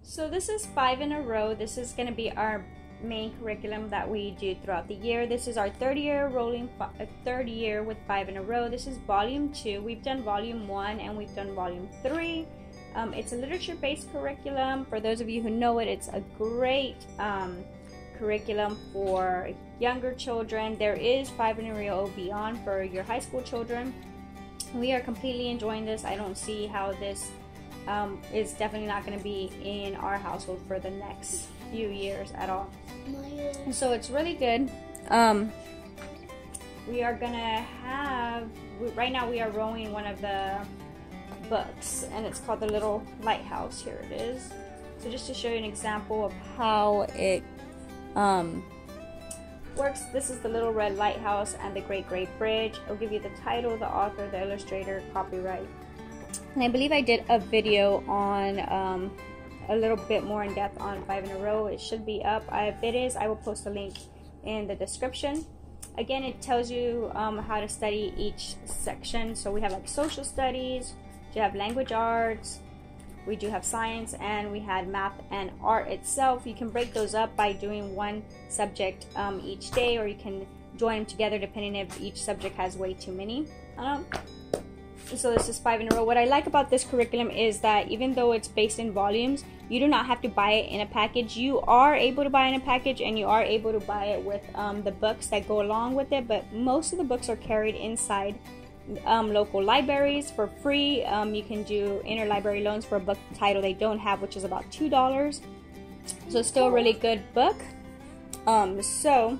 So this is 5 in a row. This is going to be our main curriculum that we do throughout the year. This is our third year with 5 in a row. This is volume 2. We've done volume 1 and we've done volume 3. It's a literature-based curriculum. For those of you who know it, it's a great curriculum for younger children. There is 5 in a row beyond for your high school children. We are completely enjoying this. I don't see how this is definitely not going to be in our household for the next few years at all. So it's really good. We are gonna have, right now we are rowing one of the books, and it's called The Little Lighthouse. Here it is. So just to show you an example of how it works, this is The Little Red Lighthouse and the Great Great Bridge. It'll give you the title, the author, the illustrator, copyright. And I believe I did a video on a little bit more in depth on 5 in a row. It should be up. If it is, I will post a link in the description. Again, it tells you how to study each section. So we have like social studies, we have language arts, we do have science, and we had math and art itself. You can break those up by doing one subject each day, or you can join them together depending if each subject has way too many. So this is 5 in a row. What I like about this curriculum is that even though it's based in volumes, you do not have to buy it in a package. You are able to buy it in a package, and you are able to buy it with the books that go along with it, but most of the books are carried inside local libraries for free. You can do interlibrary loans for a book title they don't have, which is about $2. So it's still a really good book. So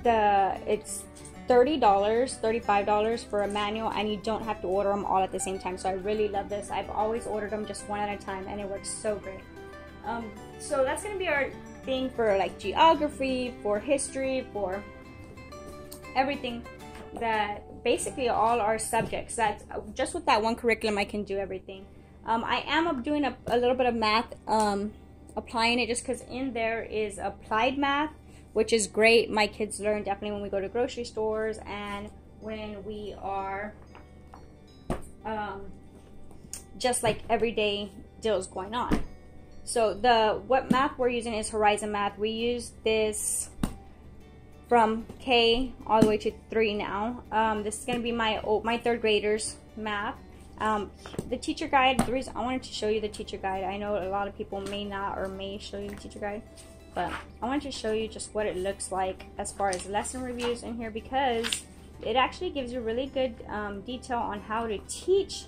it's $30, $35 for a manual, and you don't have to order them all at the same time. So I really love this. I've always ordered them just one at a time, and it works so great. So that's going to be our thing for like geography, for history, for everything, that basically all our subjects. That's just with that one curriculum I can do everything. I am doing a little bit of math, applying it, just because in there is applied math, which is great. My kids learn definitely when we go to grocery stores and when we are just like everyday deals going on. So what math we're using is Horizon Math. We use this from K all the way to 3 now. This is going to be my third graders math. The teacher guide, the reason I wanted to show you the teacher guide, I know a lot of people may not or may show you the teacher guide, but I wanted to show you just what it looks like as far as lesson reviews in here, because it actually gives you really good detail on how to teach.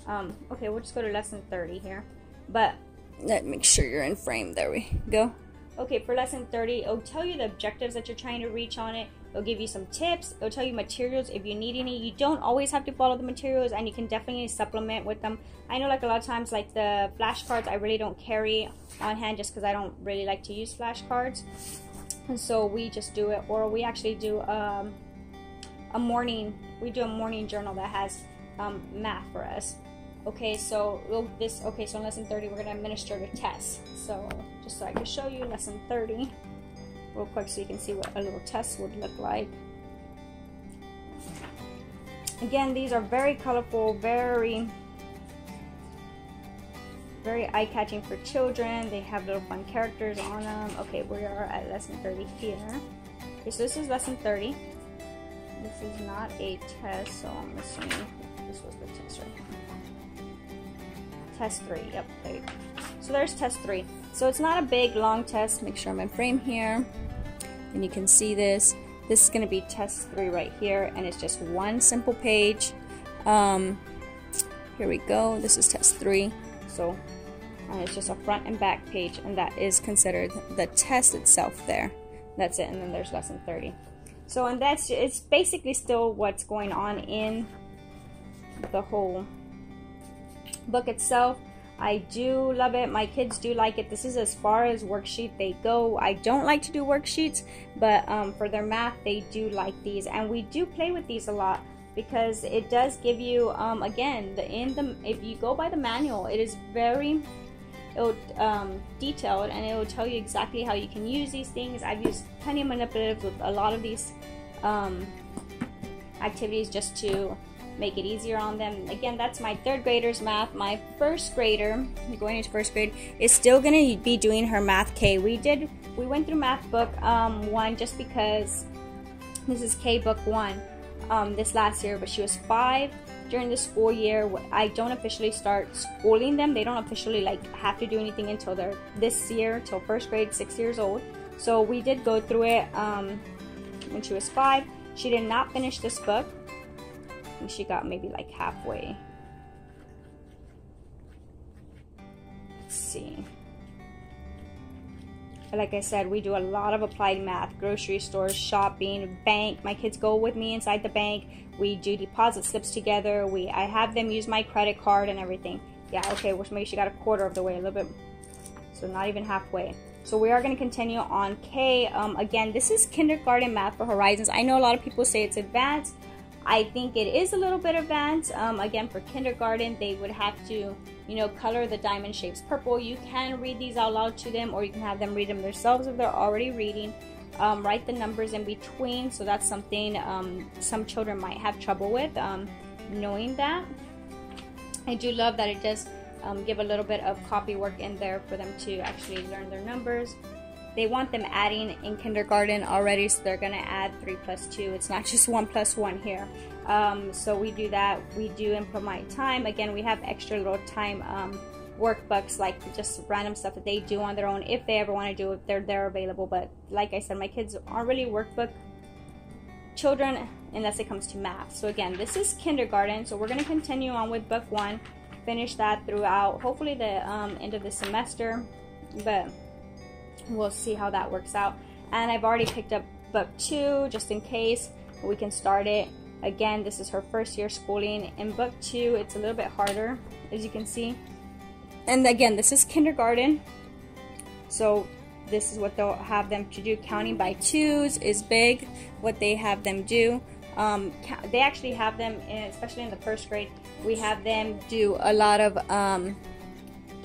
Okay, we'll just go to lesson 30 here, but let me make sure you're in frame. There we go. Okay, for lesson 30, it'll tell you the objectives that you're trying to reach on it. It'll give you some tips. It'll tell you materials if you need any. You don't always have to follow the materials, and you can definitely supplement with them. I know like a lot of times like the flashcards I really don't carry on hand just because I don't really like to use flashcards. And so we just do it, or we actually do a morning journal that has math for us. Okay, so so in lesson 30 we're going to administer the test. So just so I can show you lesson 30 real quick so you can see what a little test would look like. Again, these are very colorful, very eye-catching for children. They have little fun characters on them. Okay, we are at lesson 30 here. Okay, so this is lesson 30. This is not a test, so I'm assuming this was the test right now. Test 3, yep, there you go. So there's test 3. So it's not a big, long test. Make sure I'm in frame here, and you can see this. This is going to be test 3 right here, and it's just one simple page. Here we go. This is test 3. So it's just a front and back page, and that is considered the test itself there. That's it, and then there's lesson 30. So, and it's basically still what's going on in the whole book itself. I do love it. My kids do like it. This is as far as worksheet they go. I don't like to do worksheets, but for their math they do like these, and we do play with these a lot because it does give you again if you go by the manual, it is very detailed, and it will tell you exactly how you can use these things. I've used plenty of manipulatives with a lot of these activities just to make it easier on them. Again, that's my 3rd grader's math. My 1st grader, going into 1st grade, is still going to be doing her math K. We went through math book 1 just because this is K book 1 this last year, but she was 5 during the school year. I don't officially start schooling them. They don't officially like have to do anything until they're this year, till 1st grade, 6 years old. So we did go through it when she was 5. She did not finish this book. I think she got maybe like halfway. Let's see. Like I said, we do a lot of applied math, grocery stores, shopping, bank. My kids go with me inside the bank. We do deposit slips together. I have them use my credit card and everything. Yeah, okay, well, maybe she got a quarter of the way, a little bit. So not even halfway. So we are going to continue on K. Again, this is kindergarten math for Horizons. I know a lot of people say it's advanced. I think it is a little bit advanced. Again, for kindergarten, they would have to, you know, color the diamond shapes purple. You can read these out loud to them, or you can have them read them themselves if they're already reading. Write the numbers in between. So that's something some children might have trouble with, knowing that. I do love that it does give a little bit of copy work in there for them to actually learn their numbers. They want them adding in kindergarten already, so they're going to add 3 plus 2. It's not just 1 plus 1 here. So we do that. We do input my time. Again, we have extra little time workbooks, like just random stuff that they do on their own if they ever want to do it, if they're available. But like I said, my kids aren't really workbook children unless it comes to math. So again, this is kindergarten. So we're going to continue on with book 1, finish that throughout hopefully the end of the semester, but we'll see how that works out. And I've already picked up book 2 just in case we can start it. Again, this is her 1st year schooling. In book 2, it's a little bit harder, as you can see. And again, this is kindergarten. So this is what they'll have them to do. Counting by 2s is big, what they have them do. They actually have them, especially in the 1st grade, we have them do a lot of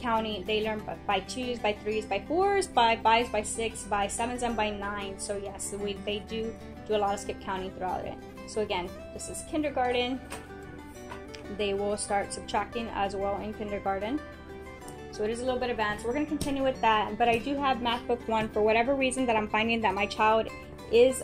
counting. They learn by 2s, by 3s, by 4s, by 5s, by 6, by 7s, and by 9s. So yes, they do a lot of skip counting throughout it. So again, this is kindergarten. They will start subtracting as well in kindergarten. So it is a little bit advanced. We're going to continue with that. But I do have math book 1 for whatever reason that I'm finding that my child is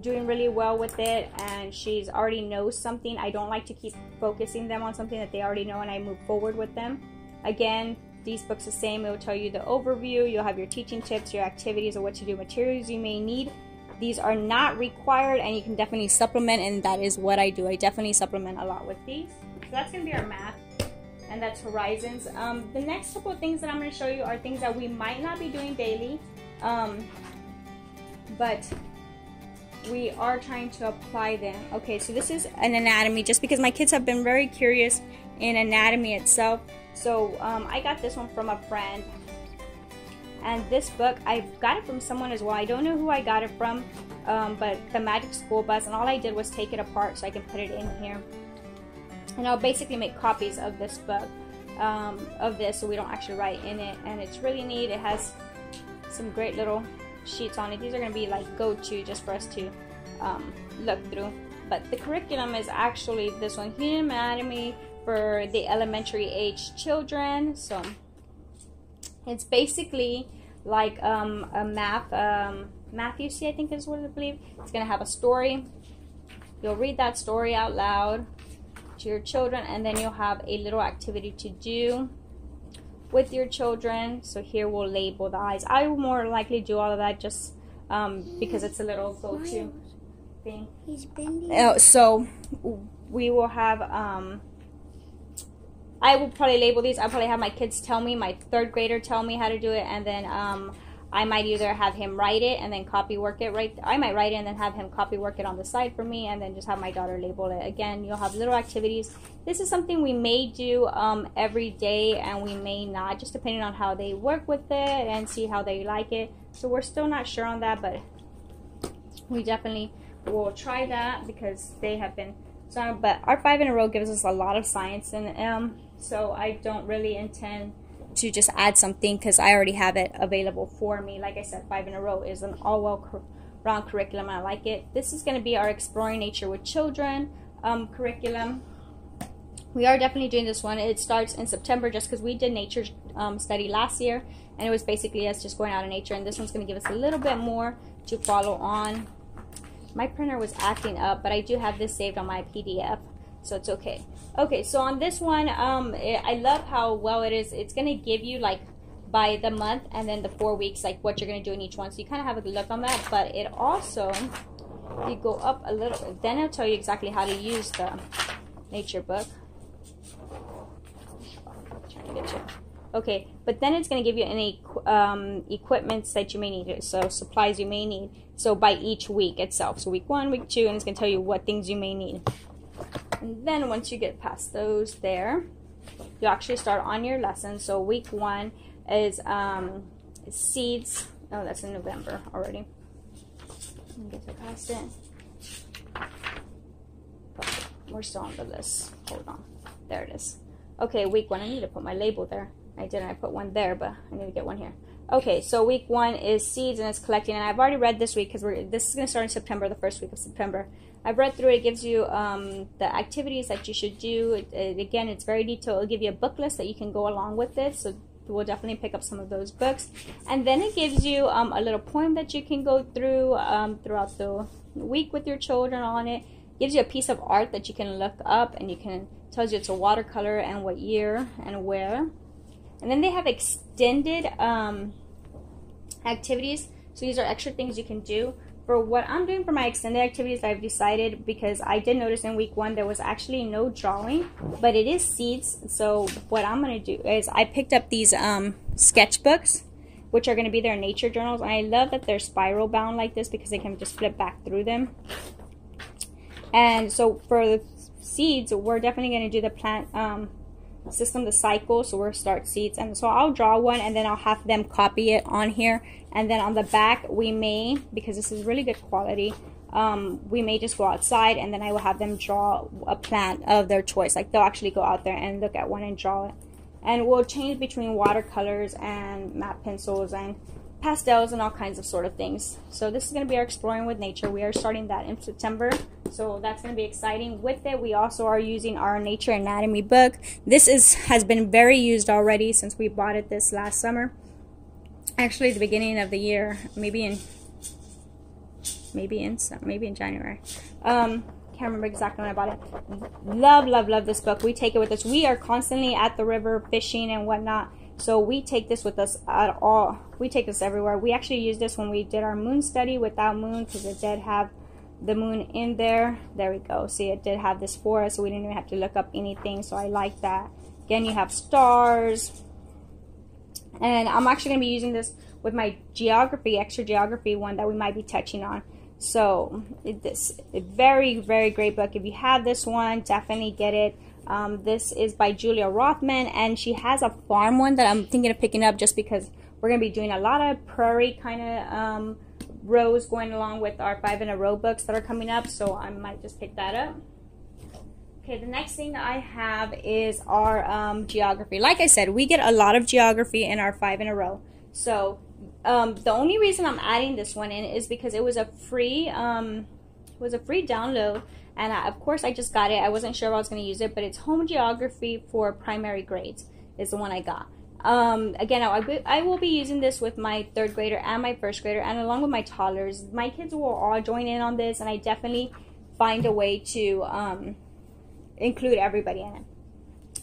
doing really well with it, and she's already knows something. I don't like to keep focusing them on something that they already know, and I move forward with them. Again, these books the same. It will tell you the overview. You'll have your teaching tips, your activities, or what to do, materials you may need. These are not required, and you can definitely supplement, and that is what I do. I definitely supplement a lot with these. So that's going to be our math, and that's Horizons. The next couple of things that I'm going to show you are things that we might not be doing daily, but we are trying to apply them. Okay, so this is an anatomy, just because my kids have been very curious in anatomy itself. So I got this one from a friend, and this book I got it from someone as well. I don't know who I got it from, but the Magic School Bus, and all I did was take it apart so I can put it in here, and I'll basically make copies of this book, so we don't actually write in it. And it's really neat. It has some great little sheets on it. These are going to be like go-to just for us to look through. But the curriculum is actually this one, Human Anatomy for the elementary age children. So it's basically like a Matthew, I think is what I believe. It's going to have a story. You'll read that story out loud to your children, and then you'll have a little activity to do with your children. So here we'll label the eyes. I will more likely do all of that just because it's a little go-to thing. He's bending. So we will have I will probably label these. I'll probably have my kids tell me, my 3rd grader tell me how to do it, and then I might either have him write it and then copy work it I might write it and then have him copy work it on the side for me, and then just have my daughter label it. Again, you'll have little activities. This is something we may do every day, and we may not, just depending on how they work with it and see how they like it. So we're still not sure on that, but we definitely will try that because they have been. So, but our 5 in a row gives us a lot of science, and so I don't really intend to just add something because I already have it available for me. Like I said, 5 in a row is an all-well-round curriculum, and I like it. This is going to be our Exploring Nature with Children. curriculum. We are definitely doing this one. It starts in September just because we did nature study last year, and it was basically us just going out in nature, and this one's going to give us a little bit more to follow on. My printer was acting up, but I do have this saved on my PDF, so it's okay. Okay, so on this one, I love how well it is. It's going to give you like by the month and then the 4 weeks, like what you're going to do in each one, so you kind of have a look on that. But it also, you go up a little, then it'll tell you exactly how to use the nature book. Trying to get you. Okay, but then it's going to give you any equipments that you may need, so supplies you may need, so by each week itself. So week 1, week 2, and it's going to tell you what things you may need. And then once you get past those there, you actually start on your lesson. So week 1 is seeds. Oh, that's in November already. Let me get to past it. Okay, we're still on the list. Hold on. There it is. Okay, week 1. I need to put my label there. I didn't. I put one there, but I need to get one here. Okay, so week 1 is seeds, and it's collecting. And I've already read this week because this is going to start in September, the first week of September. I've read through it. It gives you the activities that you should do. Again, it's very detailed. It'll give you a book list that you can go along with this. So we'll definitely pick up some of those books. And then it gives you a little poem that you can go through throughout the week with your children on it. It gives you a piece of art that you can look up, and you can tells you it's a watercolor and what year and where. And then they have extended activities. So these are extra things you can do. For what I'm doing for my extended activities, I've decided, because I did notice in week 1 there was actually no drawing, but it is seeds. So what I'm going to do is I picked up these sketchbooks, which are going to be their nature journals. And I love that they're spiral bound like this because they can just flip back through them. And so for the seeds, we're definitely going to do the plant system, the cycle. So we'll start seeds, and so I'll draw one, and then I'll have them copy it on here. And then on the back, we may, because this is really good quality, we may just go outside, and then I will have them draw a plant of their choice. Like they'll actually go out there and look at one and draw it. And we'll change between watercolors and matte pencils and pastels and all kinds of sort of things. So this is going to be our Exploring with Nature. We are starting that in September, so that's going to be exciting. With it, we also are using our Nature Anatomy book. This has been very used already since we bought it this last summer. Actually, the beginning of the year, maybe in January. Can't remember exactly when I bought it. Love this book. We take it with us. We are constantly at the river fishing and whatnot. So we take this with us at all. We take this everywhere. We actually used this when we did our moon study without moon, because it did have the moon in there. There we go. See, it did have this for us, so we didn't even have to look up anything. So I like that. Again, you have stars. And I'm actually going to be using this with my geography, extra geography one that we might be touching on. So this a very, very great book. If you have this one, definitely get it. This is by Julia Rothman, and she has a farm one that I'm thinking of picking up just because we're going to be doing a lot of prairie kind of rows going along with our 5 in a row books that are coming up, so I might just pick that up. Okay, the next thing that I have is our geography. Like I said, we get a lot of geography in our 5 in a row. So the only reason I'm adding this one in is because it was a free download. And of course, I just got it. I wasn't sure if I was going to use it, but it's Home Geography for Primary Grades is the one I got. Again, I will be using this with my 3rd grader and my 1st grader, and along with my toddlers. My kids will all join in on this, and I definitely find a way to include everybody in it.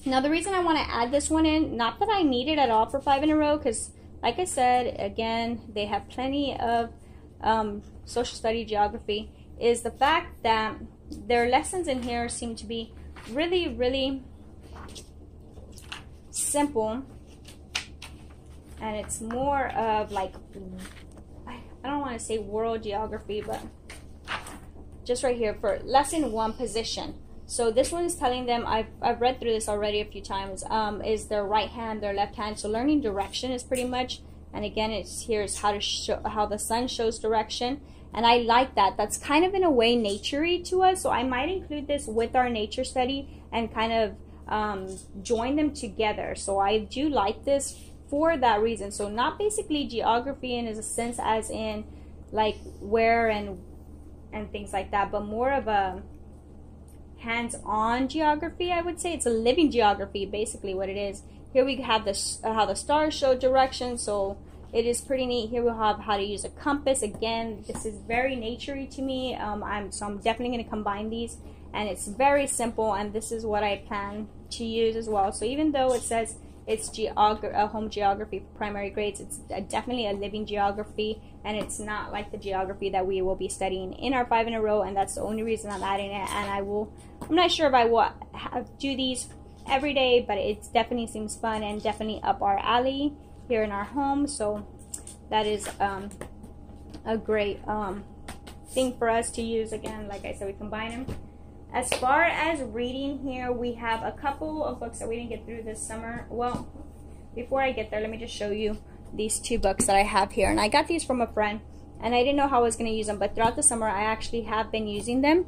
Now, the reason I want to add this one in, not that I need it at all for 5 in a row, because like I said, again, they have plenty of social study geography, is the fact that their lessons in here seem to be really, really simple, and it's more of like, I don't want to say world geography, but just right here for lesson 1, position. So this one is telling them, I've read through this already a few times, is their right hand, their left hand. So learning direction is pretty much, and again, here's how to show how the sun shows direction. And I like that. That's kind of in a way nature-y to us. So I might include this with our nature study and kind of join them together. So I do like this for that reason. So not basically geography in a sense as in like where and things like that, but more of a hands-on geography, I would say. It's a living geography, basically what it is. Here we have this how the stars show direction, so it is pretty neat. Here we'll have how to use a compass. Again, this is very naturey to me. I'm definitely going to combine these, and it's very simple, and this is what I plan to use as well. So even though it says it's home geography for primary grades, it's definitely a living geography, and it's not like the geography that we will be studying in our 5 in a row, and that's the only reason I'm adding it. And I'm not sure if I will do these every day, but it definitely seems fun and definitely up our alley here in our home. So that is a great thing for us to use. Again, like I said, we combine them. As far as reading here, we have a couple of books that we didn't get through this summer. Well, before I get there, let me just show you these 2 books that I have here. And I got these from a friend, and I didn't know how I was going to use them, but throughout the summer I actually have been using them.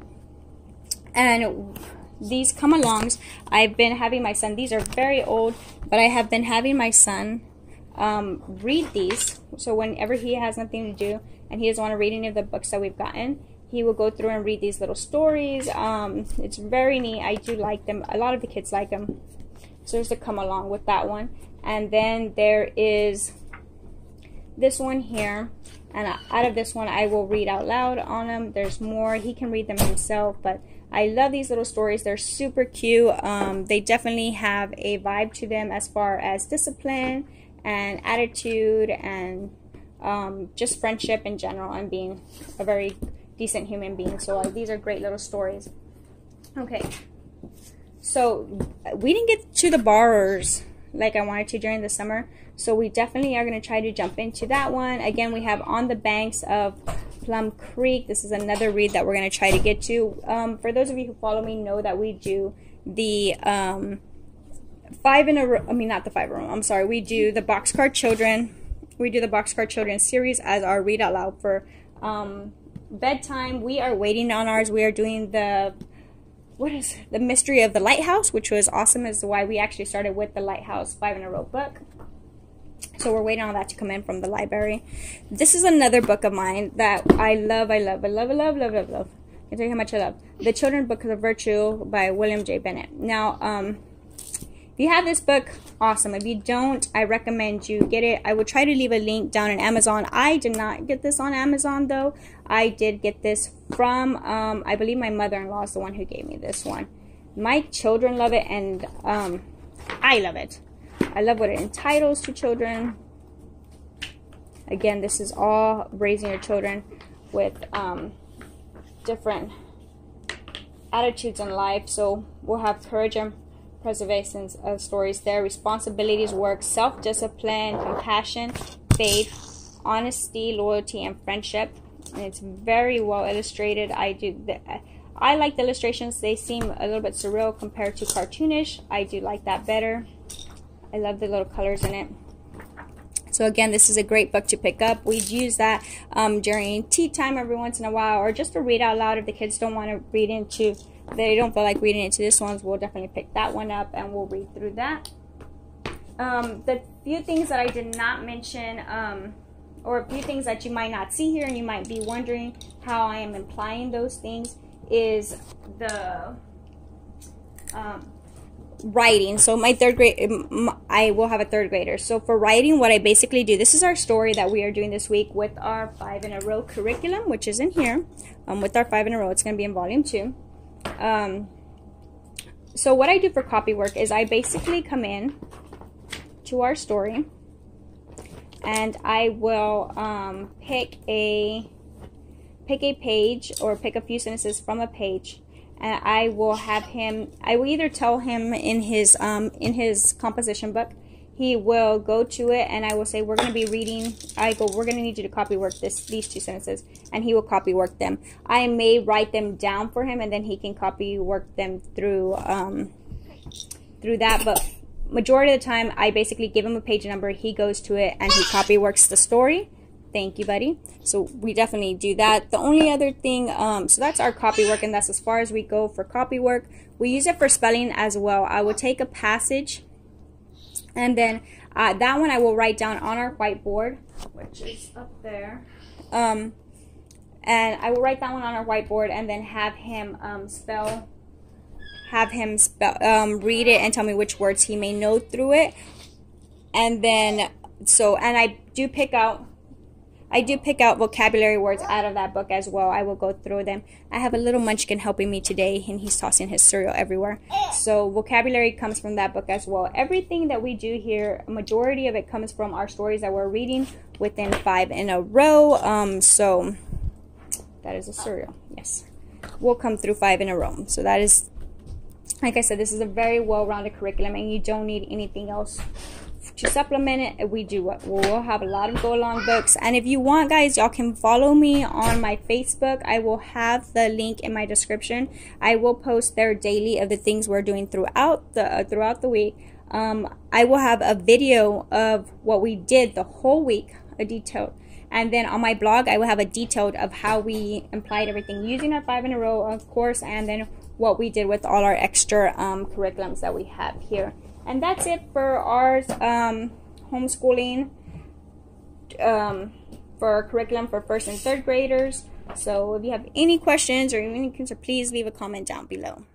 And these come alongs. I've been having my son, these are very old, but I have been having my son read these. So whenever he has nothing to do and he doesn't want to read any of the books that we've gotten, he will go through and read these little stories. It's very neat. I do like them. A lot of the kids like them. So there's to come along with that one. And then there is this one here. And out of this one, I will read out loud on them. There's more. He can read them himself. But I love these little stories. They're super cute. They definitely have a vibe to them as far as discipline and attitude and just friendship in general and being a very decent human being. So these are great little stories. Okay, so we didn't get to the borrowers like I wanted to during the summer, so we definitely are going to try to jump into that one. Again, we have On the Banks of Plum Creek. This is another read that we're going to try to get to. For those of you who follow me know that we do the 5 in a row, I mean not the 5 in a row, I'm sorry, we do the Boxcar Children. We do the Boxcar Children series as our read out loud for bedtime. We are waiting on ours. We are doing the Mystery of the Lighthouse, which was awesome, is why we actually started with the Lighthouse 5 in a row book. So we're waiting on that to come in from the library. This is another book of mine that I love. I can tell you how much I love. The Children's Book of Virtue by William J. Bennett. Now, if you have this book, awesome. If you don't, I recommend you get it. I will try to leave a link down on Amazon. I did not get this on Amazon, though. I did get this from, I believe my mother-in-law is the one who gave me this one. My children love it, and I love it. I love what it entitles to children. Again, this is all raising your children with different attitudes in life. So we'll have courage and preservation of stories there, responsibilities, work, self-discipline, compassion, faith, honesty, loyalty, and friendship. And it's very well illustrated. I like the illustrations. They seem a little bit surreal compared to cartoonish. I do like that better. I love the little colors in it. So again, this is a great book to pick up. We use that during tea time every once in a while, or just to read out loud if the kids don't want to read into, they don't feel like reading into this one. We'll definitely pick that one up and we'll read through that. The few things that I did not mention, or a few things that you might not see here and you might be wondering how I am implying those things, is the writing. So my third grade, I will have a third grader. So for writing, what I basically do, this is our story that we are doing this week with our 5 in a row curriculum, which is in here. With our 5 in a row, it's going to be in volume 2. So what I do for copy work is I basically come in to our story and I will pick a page or pick a few sentences from a page, and I will have him, I will either tell him in his composition book, he will go to it and I will say, we're going to be reading, we're going to need you to copy work these 2 sentences, and he will copy work them. I may write them down for him and then he can copy work them through that, but majority of the time I basically give him a page number, he goes to it and he copy works the story. Thank you, buddy. So we definitely do that. The only other thing, so that's our copy work, and that's as far as we go for copy work. We use it for spelling as well. I will take a passage, and then that one I will write down on our whiteboard, which is up there. And I will write that one on our whiteboard and then have him spell have him read it and tell me which words he may know through it. And then, and I do pick out vocabulary words out of that book as well. I will go through them. I have a little munchkin helping me today, and he's tossing his cereal everywhere. So vocabulary comes from that book as well. Everything that we do here, a majority of it comes from our stories that we're reading within 5 in a row. So that is a cereal. Yes. We'll come through 5 in a row. So that is, like I said, this is a very well-rounded curriculum, and you don't need anything else to supplement it. We'll have a lot of go-along books. And if you want, guys, y'all can follow me on my Facebook. I will have the link in my description. I will post there daily of the things we're doing throughout the week. I will have a video of what we did the whole week, a detailed. And then on my blog, I will have a detailed of how we applied everything using our 5 in a row, of course, and then what we did with all our extra curriculums that we have here. And that's it for our homeschooling for our curriculum for 1st and 3rd graders. So if you have any questions or any concerns, please leave a comment down below.